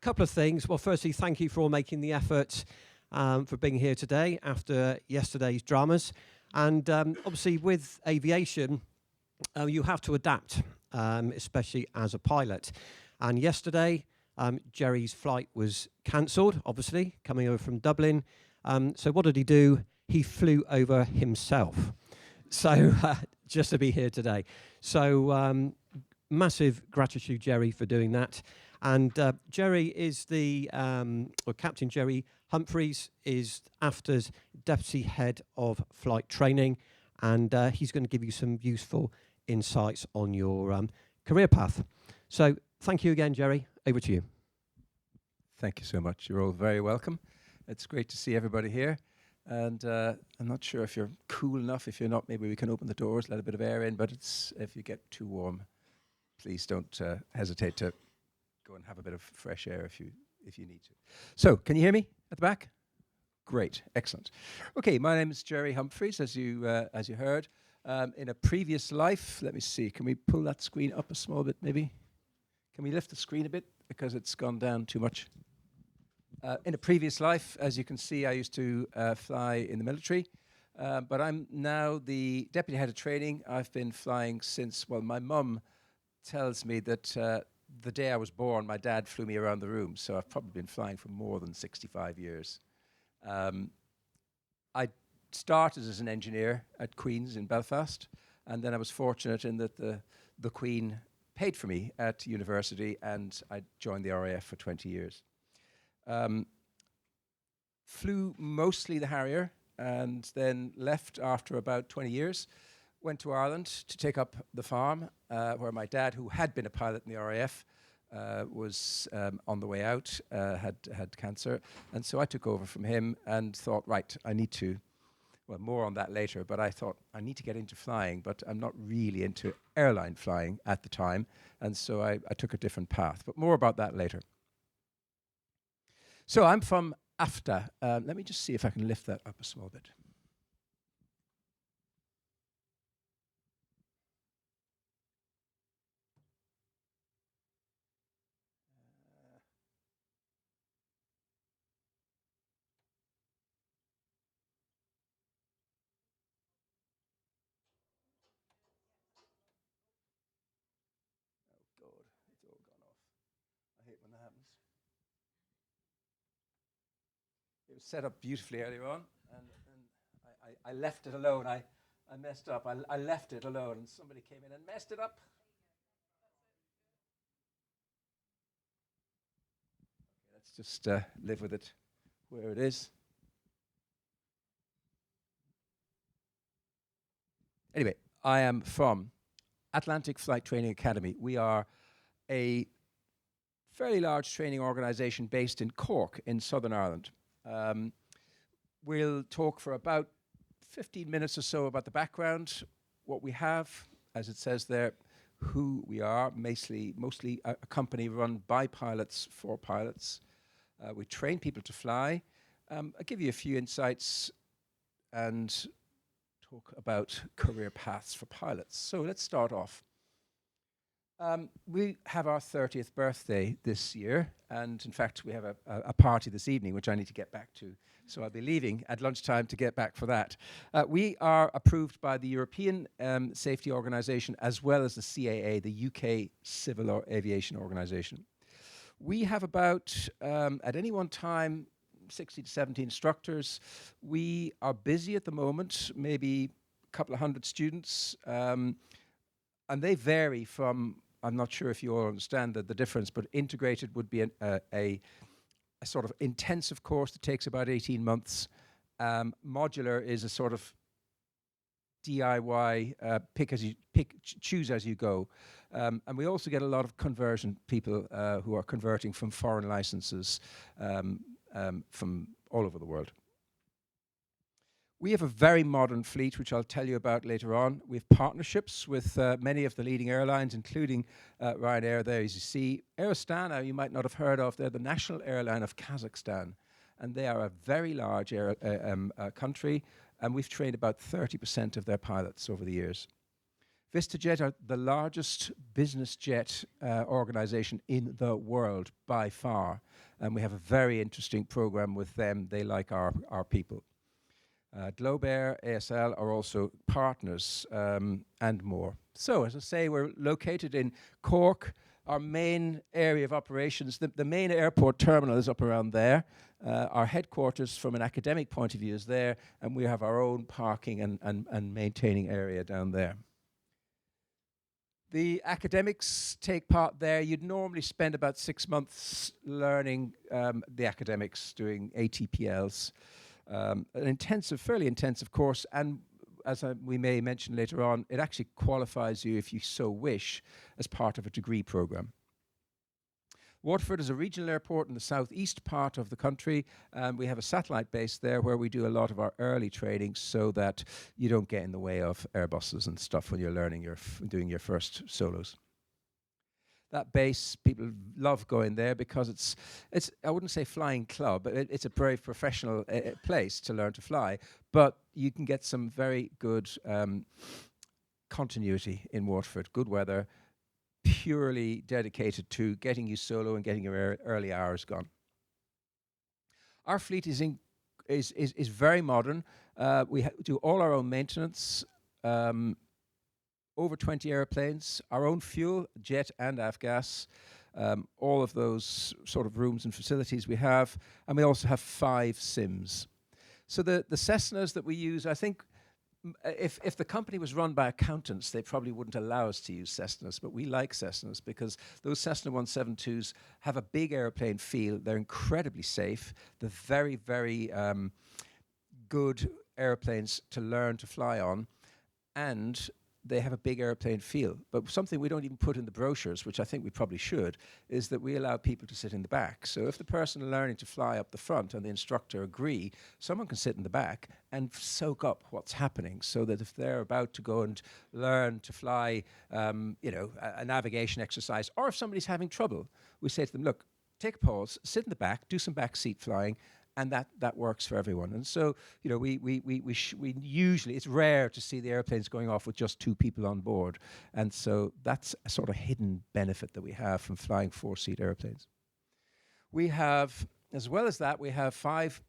couple of things. Well, firstly, thank you for all making the effort for being here today after yesterday's dramas. And obviously with aviation, you have to adapt, especially as a pilot. And yesterday, Gerry's flight was cancelled, obviously, coming over from Dublin. So what did he do? He flew over himself. So just to be here today. So massive gratitude, Gerry, for doing that. And Gerry is or Captain Gerry Humphreys is AFTA's Deputy Head of Flight Training, and he's going to give you some useful insights on your career path. So thank you again, Gerry. Over to you. Thank you so much. You're all very welcome. It's great to see everybody here. And I'm not sure if you're cool enough. If you're not, maybe we can open the doors, let a bit of air in. But if you get too warm, please don't hesitate to go and have a bit of fresh air if you need to. So, can you hear me at the back? Great, excellent. Okay, my name is Gerry Humphreys, as you heard. In a previous life, let me see. Can we pull that screen up a small bit, maybe? Can we lift the screen a bit because it's gone down too much? In a previous life, as you can see, I used to fly in the military, but I'm now the deputy head of training. I've been flying since, well, my mum tells me that the day I was born, my dad flew me around the room, so I've probably been flying for more than 65 years. I started as an engineer at Queen's in Belfast, and then I was fortunate in that the Queen paid for me at university, and I joined the RAF for 20 years. Flew mostly the Harrier, and then left after about 20 years. Went to Ireland to take up the farm, where my dad, who had been a pilot in the RAF, was on the way out, had cancer. And so I took over from him and thought, right, I need to, well, more on that later, but I thought I need to get into flying, but I'm not really into airline flying at the time. And so I took a different path, but more about that later. So I'm from AFTA. Let me just see if I can lift that up a small bit. God, it's all gone off. I hate when that happens. It was set up beautifully earlier on, and I left it alone. I messed up. I left it alone, and somebody came in and messed it up. Okay, let's just live with it where it is. Anyway, I am from Atlantic Flight Training Academy. We are a fairly large training organisation based in Cork in Southern Ireland. We'll talk for about 15 minutes or so about the background, what we have, as it says there, who we are, mostly a company run by pilots for pilots. We train people to fly. I'll give you a few insights and talk about career paths for pilots. So let's start off. We have our 30th birthday this year, and in fact we have a party this evening which I need to get back to, so I'll be leaving at lunchtime to get back for that. We are approved by the European Safety Organisation as well as the CAA, the UK Civil Aviation Organisation. We have about, at any one time, 60 to 70 instructors. We are busy at the moment, maybe a couple of hundred students, and they vary from, I'm not sure if you all understand the difference, but integrated would be a sort of intensive course that takes about 18 months. Modular is a sort of DIY, choose as you go. And we also get a lot of conversion people who are converting from foreign licenses from all over the world. We have a very modern fleet, which I'll tell you about later on. We have partnerships with many of the leading airlines, including Ryanair there, as you see. Air Astana, you might not have heard of. They're the national airline of Kazakhstan. And they are a very large country. And we've trained about 30% of their pilots over the years. VistaJet are the largest business jet organization in the world by far. And we have a very interesting program with them. They like our people. Globe Air, ASL are also partners and more. So, as I say, we're located in Cork. Our main area of operations, the main airport terminal is up around there. Our headquarters from an academic point of view is there, and we have our own parking and maintaining area down there. The academics take part there. You'd normally spend about 6 months learning the academics, doing ATPLs. An intensive, fairly intensive course, and as we may mention later on, it actually qualifies you, if you so wish, as part of a degree program. Waterford is a regional airport in the southeast part of the country. We have a satellite base there where we do a lot of our early training so that you don't get in the way of Airbuses and stuff when you're learning, doing your first solos. That base, people love going there because it's I wouldn't say flying club, but it's a very professional place to learn to fly, but you can get some very good continuity in Waterford, good weather, purely dedicated to getting you solo and getting your early hours gone. Our fleet is very modern. We do all our own maintenance, over 20 airplanes, our own fuel, jet and avgas, all of those sort of rooms and facilities we have, and we also have 5 sims. So the Cessnas that we use, I think if the company was run by accountants, they probably wouldn't allow us to use Cessnas, but we like Cessnas because those Cessna 172s have a big airplane feel. They're incredibly safe. They're very, very good airplanes to learn to fly on, and they have a big airplane feel. But something we don't even put in the brochures, which I think we probably should, is that we allow people to sit in the back. So if the person learning to fly up the front and the instructor agree, someone can sit in the back and soak up what's happening, so that if they're about to go and learn to fly, a navigation exercise, or if somebody's having trouble, we say to them, look, take a pause, sit in the back, do some back seat flying, and that works for everyone. And so, we usually, it's rare to see the airplanes going off with just 2 people on board. And so that's a sort of hidden benefit that we have from flying 4-seat airplanes. We have, as well as that, we have 5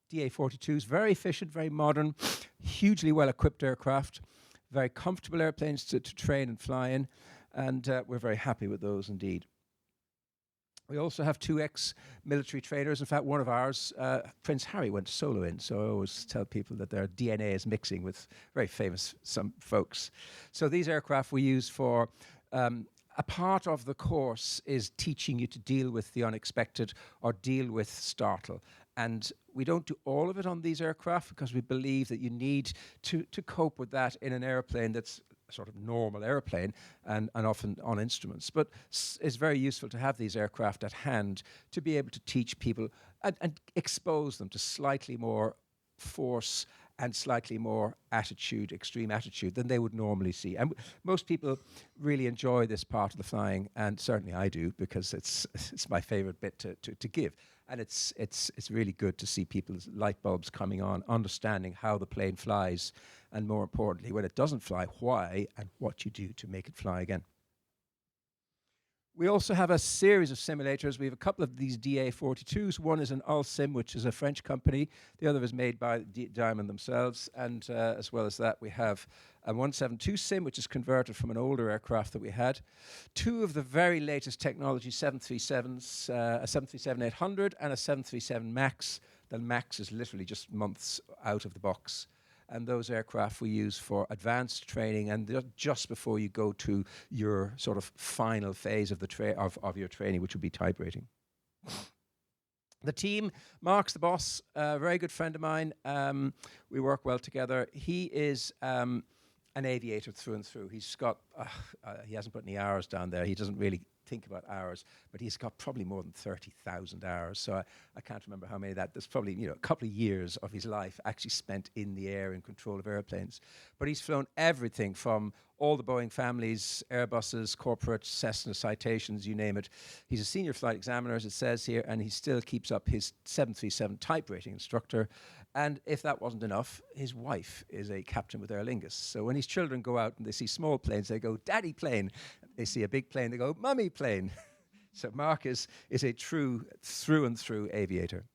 DA-42s, very efficient, very modern, hugely well-equipped aircraft, very comfortable airplanes to train and fly in, and we're very happy with those indeed. We also have 2 ex-military trainers. In fact, one of ours, Prince Harry, went solo in. So I always tell people that their DNA is mixing with very famous some folks. So these aircraft we use for, a part of the course is teaching you to deal with the unexpected or deal with startle. And we don't do all of it on these aircraft because we believe that you need to cope with that in an airplane that's sort of normal airplane and often on instruments. But it's very useful to have these aircraft at hand to be able to teach people and expose them to slightly more force and slightly more attitude, extreme attitude, than they would normally see. And most people really enjoy this part of the flying, and certainly I do, because it's my favorite bit to give. And it's really good to see people's light bulbs coming on, understanding how the plane flies, and more importantly, when it doesn't fly, why and what you do to make it fly again. We also have a series of simulators. We have a couple of these DA-42s. One is an Ulsim, which is a French company. The other is made by Diamond themselves. And as well as that, we have a 172 sim, which is converted from an older aircraft that we had. 2 of the very latest technology 737s, a 737-800 and a 737 MAX. The MAX is literally just months out of the box. And those aircraft we use for advanced training and just before you go to your sort of final phase of the of your training, which would be type rating. The team, Mark's the boss, a very good friend of mine. We work well together. He is an aviator through and through. He's got, he hasn't put any hours down there. He doesn't really think about hours, but he's got probably more than 30,000 hours. So I can't remember how many that. There's probably a couple of years of his life actually spent in the air in control of airplanes. But he's flown everything from all the Boeing families, Airbuses, corporate, Cessna citations, you name it. He's a senior flight examiner, as it says here, and he still keeps up his 737 type rating instructor. And if that wasn't enough, his wife is a captain with Aer Lingus. So when his children go out and they see small planes, they go, "Daddy plane." They see a big plane, they go, "Mummy plane." So Mark is a true through and through aviator.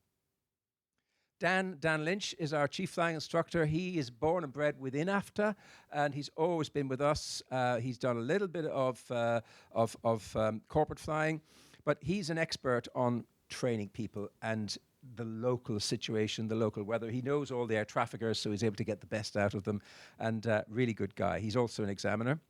Dan Lynch is our chief flying instructor. He is born and bred within AFTA, and he's always been with us. He's done a little bit of corporate flying, but he's an expert on training people and the local situation, the local weather. He knows all the air traffickers, so he's able to get the best out of them, and really good guy. He's also an examiner.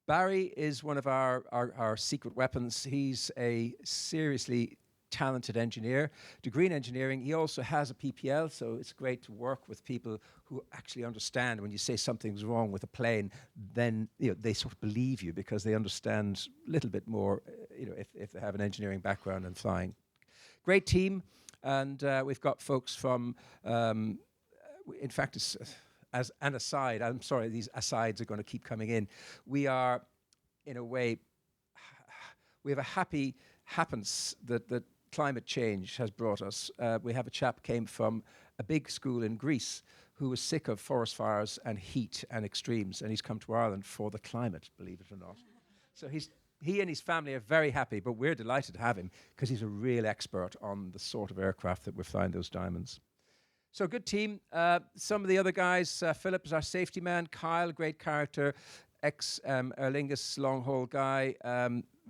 Barry is one of our secret weapons. He's a seriously talented engineer, degree in engineering. He also has a PPL, so it's great to work with people who actually understand when you say something's wrong with a plane, then they sort of believe you because they understand a little bit more, if they have an engineering background and flying. Great team. And we've got folks from, in fact, as an aside, I'm sorry, these asides are going to keep coming in. We are, in a way, we have a happy happens that climate change has brought us. We have a chap came from a big school in Greece who was sick of forest fires and heat and extremes, and he's come to Ireland for the climate, believe it or not. So he and his family are very happy, but we're delighted to have him because he's a real expert on the sort of aircraft that we're flying those Diamonds. So good team. Some of the other guys, Philip is our safety man. Kyle, great character, ex-Aer Lingus long-haul guy,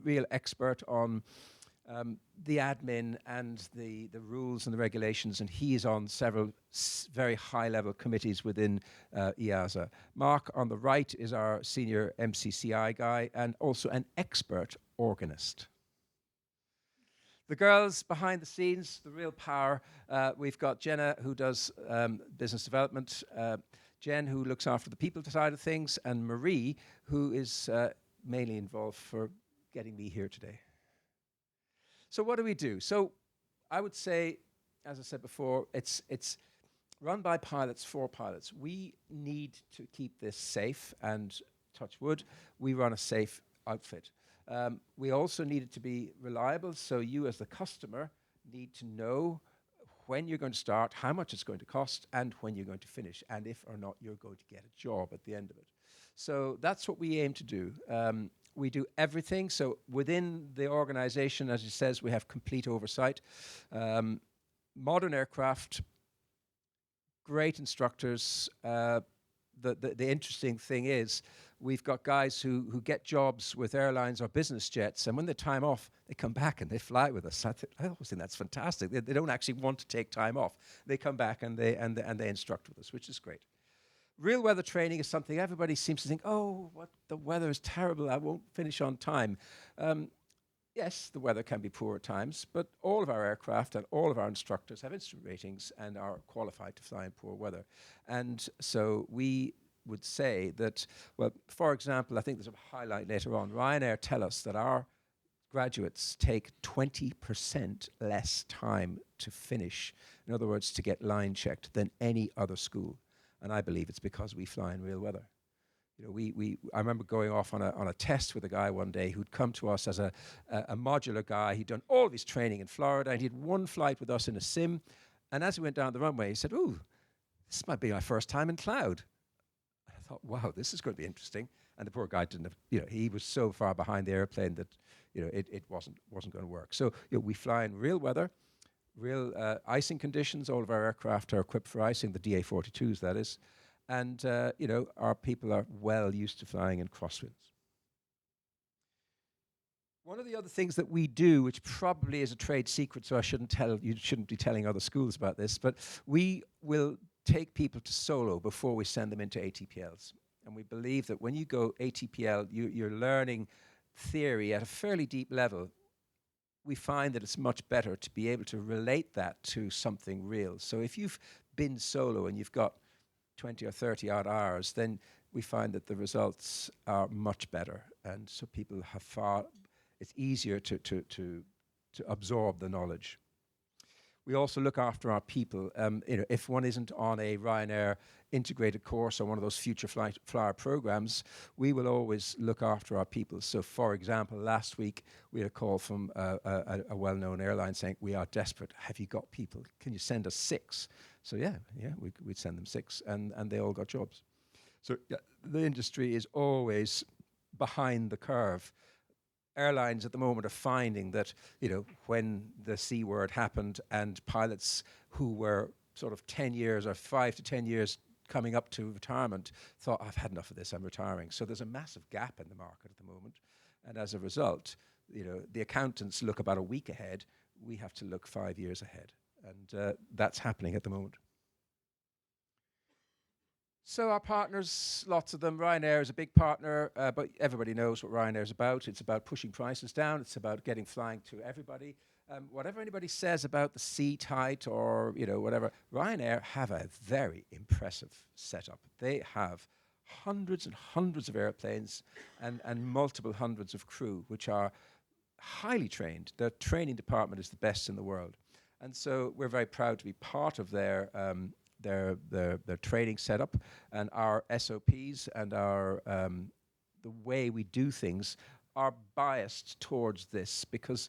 real expert on the admin and the rules and the regulations, and he is on several very high-level committees within EASA. Mark on the right is our senior MCCI guy and also an expert organist. The girls behind the scenes, the real power. We've got Jenna, who does business development, Jen, who looks after the people side of things, and Marie, who is mainly involved for getting me here today. So what do we do? So I would say, as I said before, it's run by pilots for pilots. We need to keep this safe, and touch wood, we run a safe outfit. We also need it to be reliable, so you as the customer need to know when you're going to start, how much it's going to cost, and when you're going to finish, and if or not you're going to get a job at the end of it. So that's what we aim to do. We do everything. So within the organization, as it says, we have complete oversight. Modern aircraft, great instructors. The interesting thing is we've got guys who get jobs with airlines or business jets, and when they time off, they come back and they fly with us. I always think that's fantastic. They don't actually want to take time off. They come back and they instruct with us, which is great. Real weather training is something everybody seems to think, oh, what, the weather is terrible, I won't finish on time. Yes, the weather can be poor at times, but all of our aircraft and all of our instructors have instrument ratings and are qualified to fly in poor weather. And so we would say that, well, for example, I think there's a highlight later on, Ryanair tell us that our graduates take 20% less time to finish, in other words, to get line checked, than any other school. And I believe it's because we fly in real weather. You know, I remember going off on a test with a guy one day who'd come to us as a modular guy. He'd done all of his training in Florida, and he had one flight with us in a sim. And as we went down the runway, he said, "Ooh, this might be my first time in cloud." I thought, wow, this is going to be interesting. And the poor guy didn't have, he was so far behind the airplane that, it wasn't going to work. So, we fly in real weather, real icing conditions. All of our aircraft are equipped for icing, the DA-42s, that is. And, our people are well used to flying in crosswinds. One of the other things that we do, which probably is a trade secret, so you shouldn't be telling other schools about this, but we will take people to solo before we send them into ATPLs. And we believe that when you go ATPL, you're learning theory at a fairly deep level. We find that it's much better to be able to relate that to something real. So if you've been solo and you've got 20 or 30 odd hours, then we find that the results are much better. And so people have it's easier to absorb the knowledge. We also look after our people. If one isn't on a Ryanair integrated course or one of those future flyer programs, we will always look after our people. So, for example, last week we had a call from a well-known airline saying, "We are desperate. Have you got people? Can you send us 6?" So we'd send them 6, and they all got jobs. So the industry is always behind the curve. Airlines at the moment are finding that, when the C word happened and pilots who were sort of 10 years or 5 to 10 years coming up to retirement thought, "I've had enough of this, I'm retiring." So there's a massive gap in the market at the moment. And as a result, the accountants look about a week ahead. We have to look 5 years ahead. And that's happening at the moment. So our partners, lots of them. Ryanair is a big partner, but everybody knows what Ryanair is about. It's about pushing prices down. It's about getting flying to everybody. Whatever anybody says about the seat height or whatever, Ryanair have a very impressive setup. They have hundreds and hundreds of airplanes and multiple hundreds of crew, which are highly trained. Their training department is the best in the world. And so we're very proud to be part of their training setup, and our SOPs and our the way we do things are biased towards this, because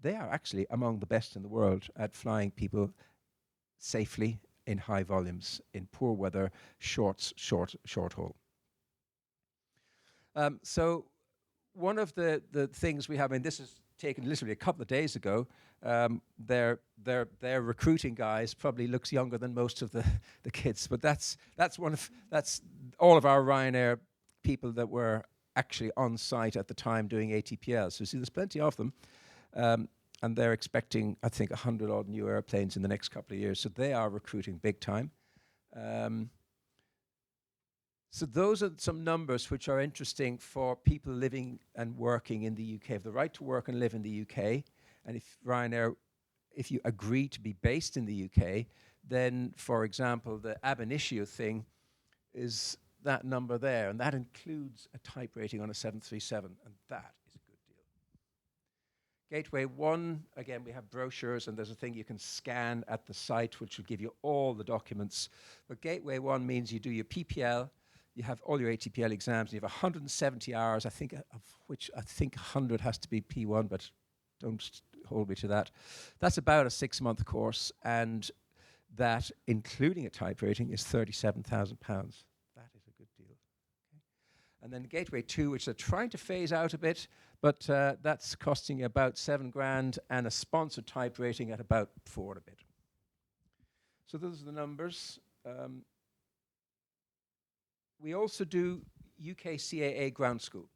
they are actually among the best in the world at flying people safely in high volumes, in poor weather, short haul. So one of the things we have, this is taken literally a couple of days ago. Their recruiting guys probably looks younger than most of the kids, but that's all of our Ryanair people that were actually on site at the time doing ATPL. So see, there's plenty of them, and they're expecting, I think, 100 odd new airplanes in the next couple of years. So they are recruiting big time. So those are some numbers which are interesting for people living and working in the UK. Have the right to work and live in the UK, and if Ryanair, if you agree to be based in the UK, then, for example, the ab initio thing is that number there, and that includes a type rating on a 737, and that is a good deal. Gateway 1, again, we have brochures, and there's a thing you can scan at the site, which will give you all the documents. But Gateway 1 means you do your PPL, you have all your ATPL exams, and you have 170 hours, of which I think 100 has to be P1, but don't hold me to that. That's about a 6-month course, and that, including a type rating, is £37,000. That is a good deal. Okay. And then Gateway 2, which they're trying to phase out a bit, but that's costing you about £7,000, and a sponsored type rating at about 4 and a bit. So those are the numbers. We also do UK CAA ground school.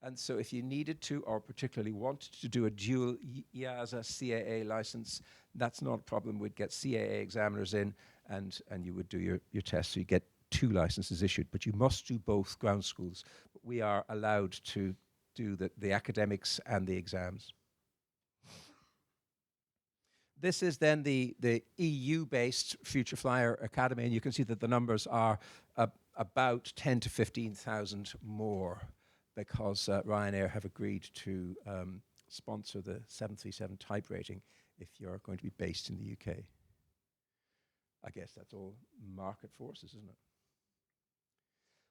And so if you needed to, or particularly wanted to do a dual EASA CAA license, that's not a problem. We'd get CAA examiners in, and you would do your test. So you get 2 licenses issued, but you must do both ground schools. But we are allowed to do the academics and the exams. This is then the EU-based Future Flyer Academy, and you can see that the numbers are about 10 to 15,000 more, because Ryanair have agreed to sponsor the 737 type rating if you're going to be based in the UK. I guess that's all market forces, isn't it?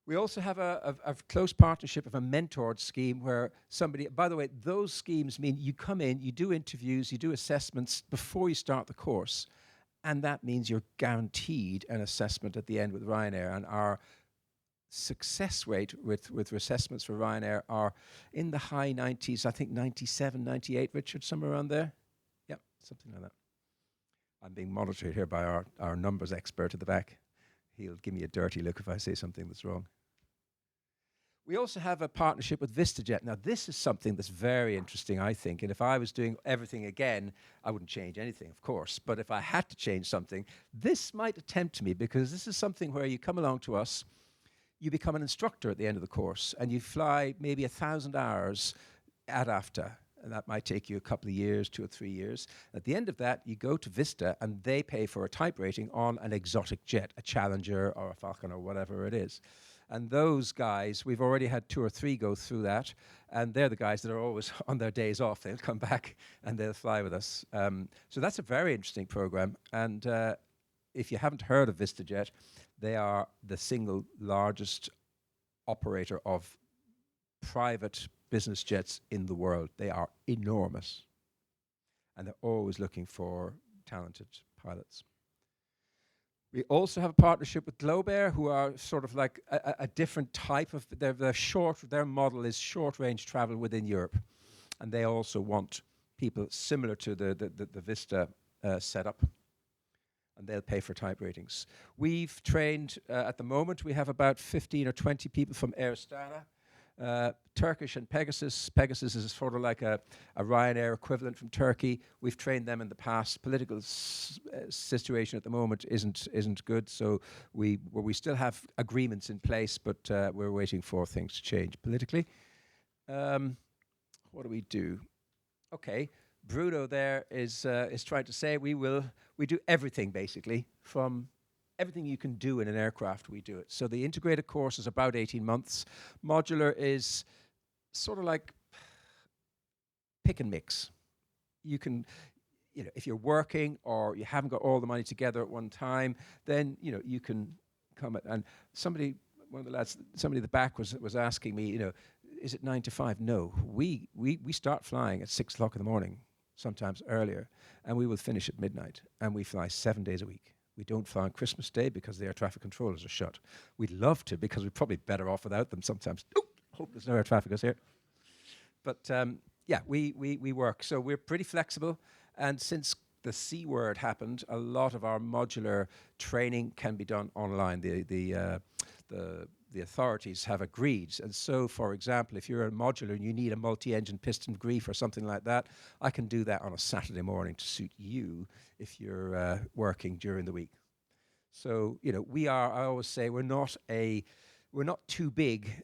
We also have a close partnership of a mentored scheme where somebody, by the way, those schemes mean you come in, you do interviews, you do assessments before you start the course, and that means you're guaranteed an assessment at the end with Ryanair. And our success rate with assessments for Ryanair are in the high 90s, I think 97, 98, Richard, somewhere around there? Yeah, something like that. I'm being monitored here by our numbers expert at the back. He'll give me a dirty look if I say something that's wrong. We also have a partnership with VistaJet. Now, this is something that's very interesting, I think. And if I was doing everything again, I wouldn't change anything, of course. But if I had to change something, this might tempt me, because this is something where you come along to us, you become an instructor at the end of the course, and you fly maybe 1,000 hours at AFTA. And that might take you a couple of years, 2 or 3 years. At the end of that, you go to Vista, and they pay for a type rating on an exotic jet, a Challenger or a Falcon or whatever it is. And those guys, we've already had 2 or 3 go through that, and they're the guys that are always on their days off. They'll come back and they'll fly with us. So that's a very interesting program. And if you haven't heard of VistaJet, they are the single largest operator of private business jets in the world. They are enormous. And they're always looking for talented pilots. We also have a partnership with Globair, who are sort of like a different type of, their model is short-range travel within Europe. And they also want people similar to the Vista setup. And they'll pay for type ratings. We've trained, at the moment, we have about 15 or 20 people from Air Astana. Turkish and Pegasus. Pegasus is sort of like a Ryanair equivalent from Turkey. We've trained them in the past. Political situation at the moment isn't good, so we still have agreements in place, but we're waiting for things to change politically. What do we do? Okay, Bruno there is trying to say we do everything basically, from everything you can do in an aircraft, we do it. So the integrated course is about 18 months. Modular is sort of like pick and mix. You can, if you're working or you haven't got all the money together at one time, then, you can come at, and somebody at the back was asking me, is it 9 to 5? No, we start flying at 6 o'clock in the morning, sometimes earlier, and we will finish at midnight, and we fly 7 days a week. We don't fly on Christmas Day because the air traffic controllers are shut. We'd love to, because we're probably better off without them sometimes. Hope there's no air traffic here. But we work. So we're pretty flexible. And since the C word happened, a lot of our modular training can be done online. The authorities have agreed. And so, for example, if you're a modular and you need a multi-engine piston grief or something like that, I can do that on a Saturday morning to suit you if you're working during the week. So, I always say we're not too big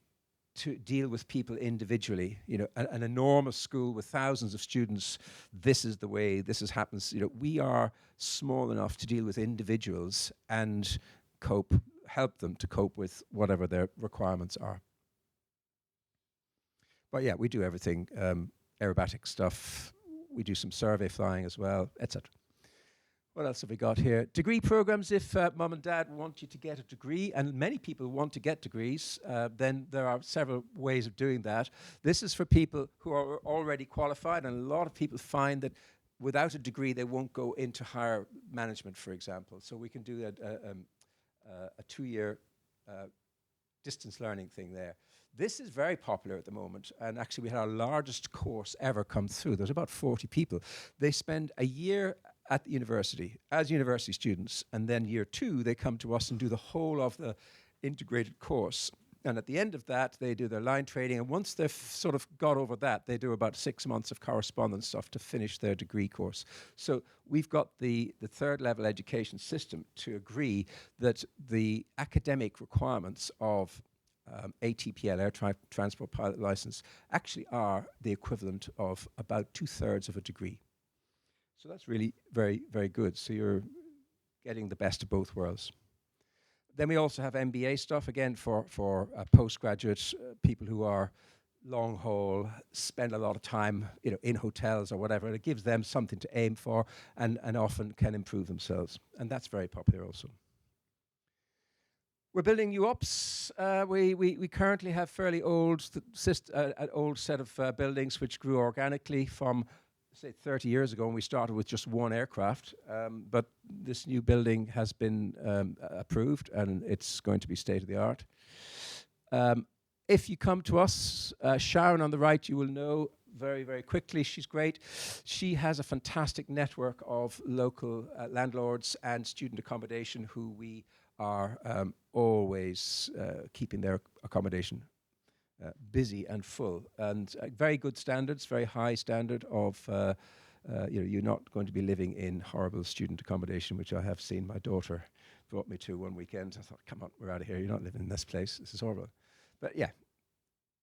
to deal with people individually. An enormous school with thousands of students, this is the way this happens. We are small enough to deal with individuals and help them to cope with whatever their requirements are. But yeah, we do everything, aerobatic stuff. We do some survey flying as well, etc. What else have we got here? Degree programs. If mum and dad want you to get a degree, and many people want to get degrees, then there are several ways of doing that. This is for people who are already qualified, and a lot of people find that without a degree, they won't go into higher management, for example. So we can do a 2-year distance learning thing there. This is very popular at the moment, and actually we had our largest course ever come through. There's about 40 people. They spend a year at the university as university students, and then year 2 they come to us and do the whole of the integrated course. And at the end of that, they do their line training, and once they've sort of got over that, they do about 6 months of correspondence stuff to finish their degree course. So we've got the third level education system to agree that the academic requirements of ATPL, Air Transport Pilot License, actually are the equivalent of about 2/3 of a degree. So that's really very, very good. So you're getting the best of both worlds. Then we also have MBA stuff, again, for postgraduate people who are long haul, spend a lot of time in hotels or whatever. It gives them something to aim for and often can improve themselves. And that's very popular also. We're building new ops. We currently have fairly old old set of buildings which grew organically from, say, 30 years ago when we started with just one aircraft. But this new building has been approved, and it's going to be state-of-the-art. If you come to us, Sharon on the right, you will know very, very quickly. She's great. She has a fantastic network of local landlords and student accommodation who we are always keeping their accommodation busy and full, and very good standards, very high standard of, you're not going to be living in horrible student accommodation, which I have seen. My daughter brought me to one weekend. I thought, come on, we're out of here. You're not living in this place. This is horrible. But yeah,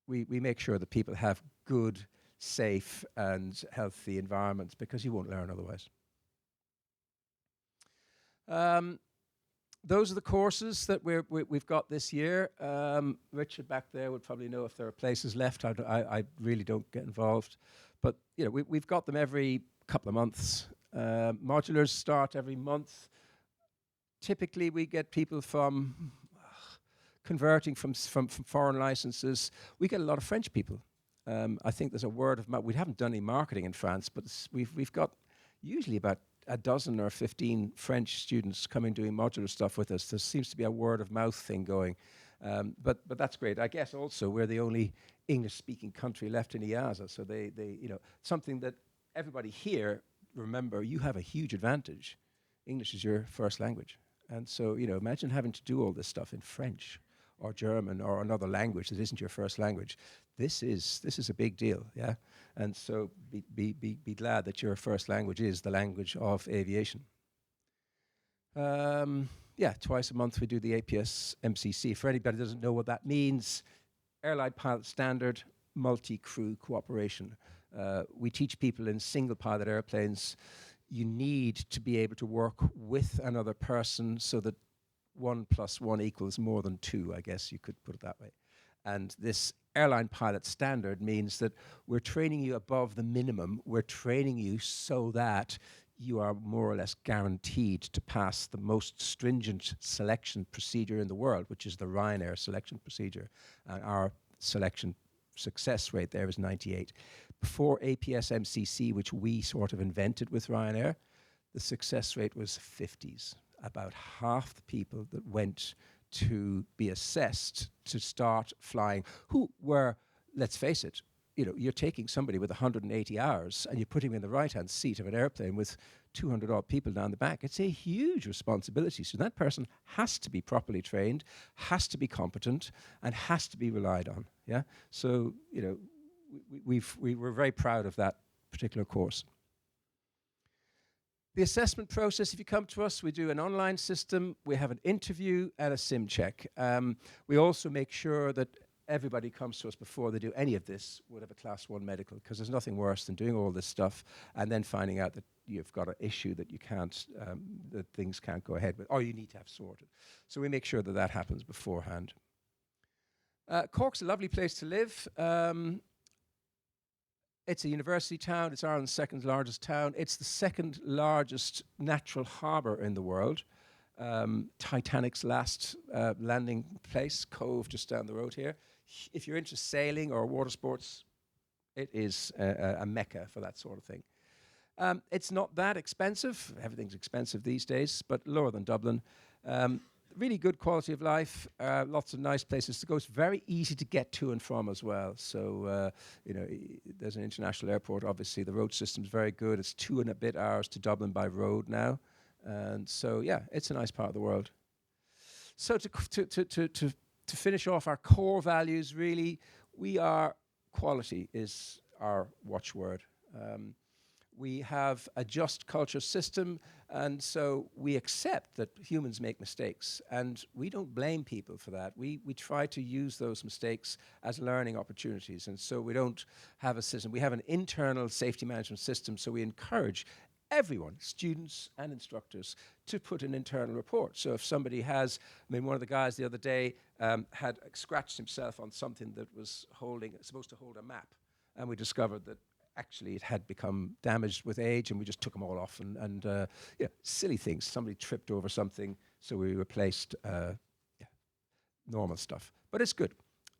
we make sure that people have good, safe and healthy environments, because you won't learn otherwise. those are the courses that we've got this year. Richard back there would probably know if there are places left. I really don't get involved. But we've got them every couple of months. Modulars start every month. Typically, we get people from converting from foreign licenses. We get a lot of French people. I think there's a word of mouth. We haven't done any marketing in France, but we've got usually about a dozen or 15 French students coming doing modular stuff with us. There seems to be a word of mouth thing going. But that's great. I guess also we're the only English-speaking country left in EASA, so they something that everybody here, remember, you have a huge advantage. English is your first language. And so, imagine having to do all this stuff in French or German or another language that isn't your first language. This is a big deal, yeah? And so be glad that your first language is the language of aviation. Twice a month we do the APS MCC. For anybody who doesn't know what that means, Airline Pilot Standard, multi-crew cooperation. We teach people in single-pilot airplanes, you need to be able to work with another person so that 1 + 1 = more than 2, I guess you could put it that way. And this Airline Pilot Standard means that we're training you above the minimum. We're training you so that you are more or less guaranteed to pass the most stringent selection procedure in the world, which is the Ryanair selection procedure. And our selection success rate there is 98. Before APS MCC, which we sort of invented with Ryanair, the success rate was 50s. About half the people that went to be assessed to start flying, who were, let's face it, you're taking somebody with 180 hours and you're putting them in the right-hand seat of an airplane with 200 odd people down the back. It's a huge responsibility. So that person has to be properly trained, has to be competent, and has to be relied on. Yeah. So we're very proud of that particular course. The assessment process, if you come to us, we do an online system, we have an interview and a sim check. We also make sure that everybody comes to us before they do any of this would have a class 1 medical, because there's nothing worse than doing all this stuff and then finding out that you've got an issue that you can't, that things can't go ahead with, or you need to have sorted. So we make sure that that happens beforehand. Cork's a lovely place to live. It's a university town. It's Ireland's second largest town. It's the second largest natural harbour in the world. Titanic's last landing place, Cove, just down the road here. If you're into sailing or water sports, it is a mecca for that sort of thing. It's not that expensive. Everything's expensive these days, but lower than Dublin. Really good quality of life, lots of nice places to go. It's very easy to get to and from as well. So, there's an international airport. Obviously, the road system's very good. It's 2 and a bit hours to Dublin by road now. And so, yeah, it's a nice part of the world. So to finish off our core values, really, quality is our watchword. We have a just culture system, and so we accept that humans make mistakes, and we don't blame people for that. We try to use those mistakes as learning opportunities, and so we don't have a system. We have an internal safety management system, so we encourage everyone, students and instructors, to put an internal report. So if somebody has, one of the guys the other day had scratched himself on something that was supposed to hold a map, and we discovered that actually it had become damaged with age, and we just took them all off, and silly things. Somebody tripped over something, so we replaced normal stuff. But it's good.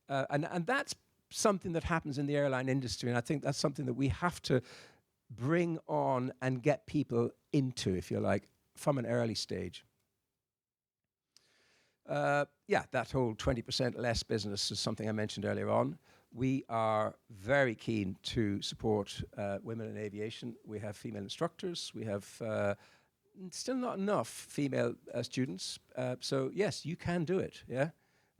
And that's something that happens in the airline industry, and I think that's something that we have to bring on and get people into, if you like, from an early stage. That whole 20% less business is something I mentioned earlier on. We are very keen to support women in aviation. We have female instructors. We have still not enough female students. So yes, you can do it. Yeah,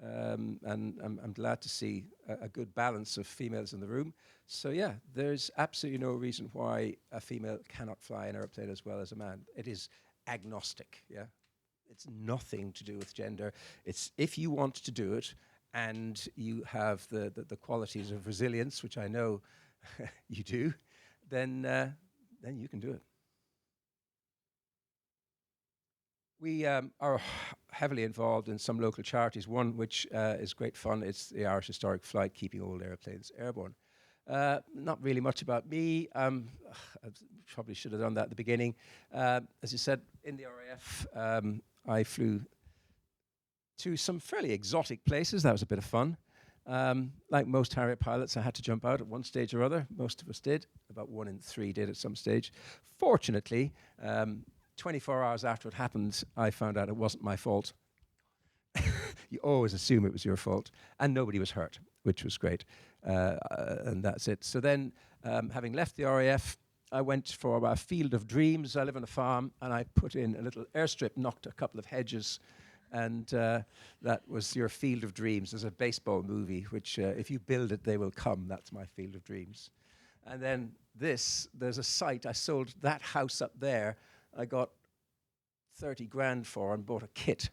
and I'm glad to see a good balance of females in the room. So yeah, there's absolutely no reason why a female cannot fly an airplane as well as a man. It is agnostic. Yeah, it's nothing to do with gender. It's if you want to do it, and you have the qualities of resilience, which I know you do, then you can do it. We are heavily involved in some local charities. One which is great fun. It's the Irish Historic Flight, keeping old airplanes airborne. Not really much about me. I probably should have done that at the beginning. As you said, in the RAF, I flew to some fairly exotic places. That was a bit of fun. Like most Harrier pilots, I had to jump out at one stage or other. Most of us did. About 1 in 3 did at some stage. Fortunately, 24 hours after it happened, I found out it wasn't my fault. You always assume it was your fault. And nobody was hurt, which was great. And that's it. So then, having left the RAF, I went for a field of dreams. I live on a farm, and I put in a little airstrip, knocked a couple of hedges, and that was your field of dreams. There's a baseball movie, which if you build it, they will come. That's my field of dreams. And then there's a site. I sold that house up there. I got 30 grand for and bought a kit.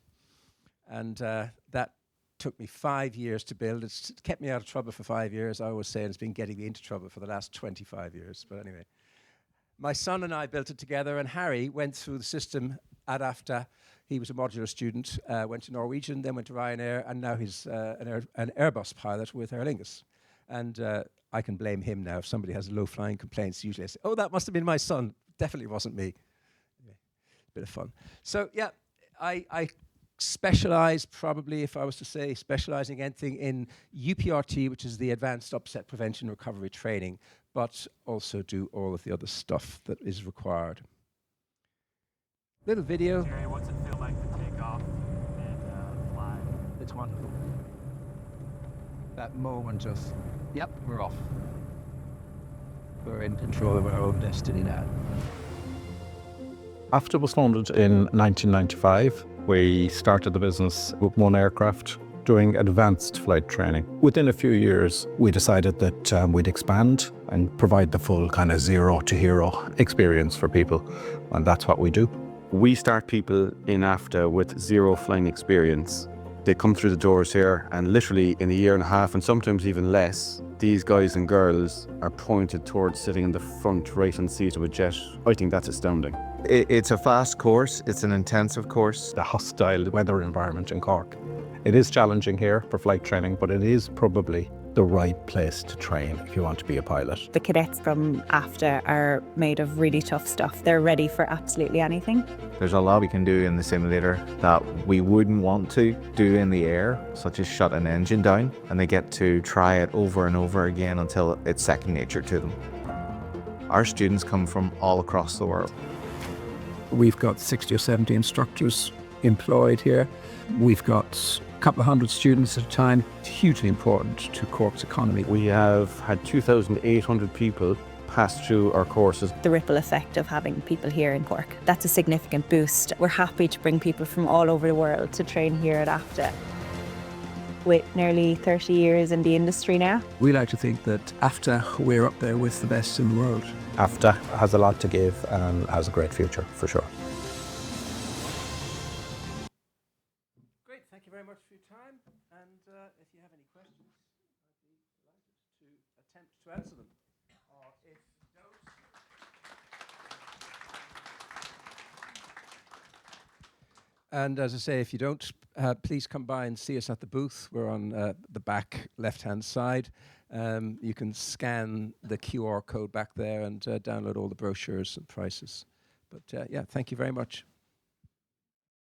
And that took me 5 years to build. It's kept me out of trouble for 5 years. I always say it's been getting me into trouble for the last 25 years. But anyway, my son and I built it together, and Harry went through the system at AFTA. He was a modular student, went to Norwegian, then went to Ryanair, and now he's an Airbus pilot with Aer Lingus. And I can blame him now. If somebody has low-flying complaints, usually I say, oh, that must have been my son. Definitely wasn't me. Yeah, bit of fun. So, yeah, I specialize, probably, if I was to say, specializing anything in UPRT, which is the Advanced Upset Prevention Recovery Training, but also do all of the other stuff that is required. Little video. Gerry, what's it feel like to take off and fly? It's wonderful. That moment just, yep, we're off. We're in control of our own destiny now. AFTA was founded in 1995. We started the business with one aircraft doing advanced flight training. Within a few years, we decided that we'd expand and provide the full kind of zero to hero experience for people. And that's what we do. We start people in AFTA with zero flying experience. They come through the doors here, and literally in a year and a half, and sometimes even less, these guys and girls are pointed towards sitting in the front right-hand seat of a jet. I think that's astounding. It's a fast course, it's an intensive course. The hostile weather environment in Cork. It is challenging here for flight training, but it is probably the right place to train if you want to be a pilot. The cadets from AFTA are made of really tough stuff. They're ready for absolutely anything. There's a lot we can do in the simulator that we wouldn't want to do in the air, such as shut an engine down, and they get to try it over and over again until it's second nature to them. Our students come from all across the world. We've got 60 or 70 instructors employed here. We've got a couple of hundred students at a time. It's hugely important to Cork's economy. We have had 2,800 people pass through our courses. The ripple effect of having people here in Cork, that's a significant boost. We're happy to bring people from all over the world to train here at AFTA. With nearly 30 years in the industry now. We like to think that after we're up there with the best in the world. AFTA has a lot to give and has a great future, for sure. Great, thank you very much for your time. And if you have any questions, I'd be delighted to attempt to answer them. Or if you don't. And as I say, if you don't, please come by and see us at the booth. We're on the back left-hand side. You can scan the QR code back there and download all the brochures and prices. But yeah, thank you very much.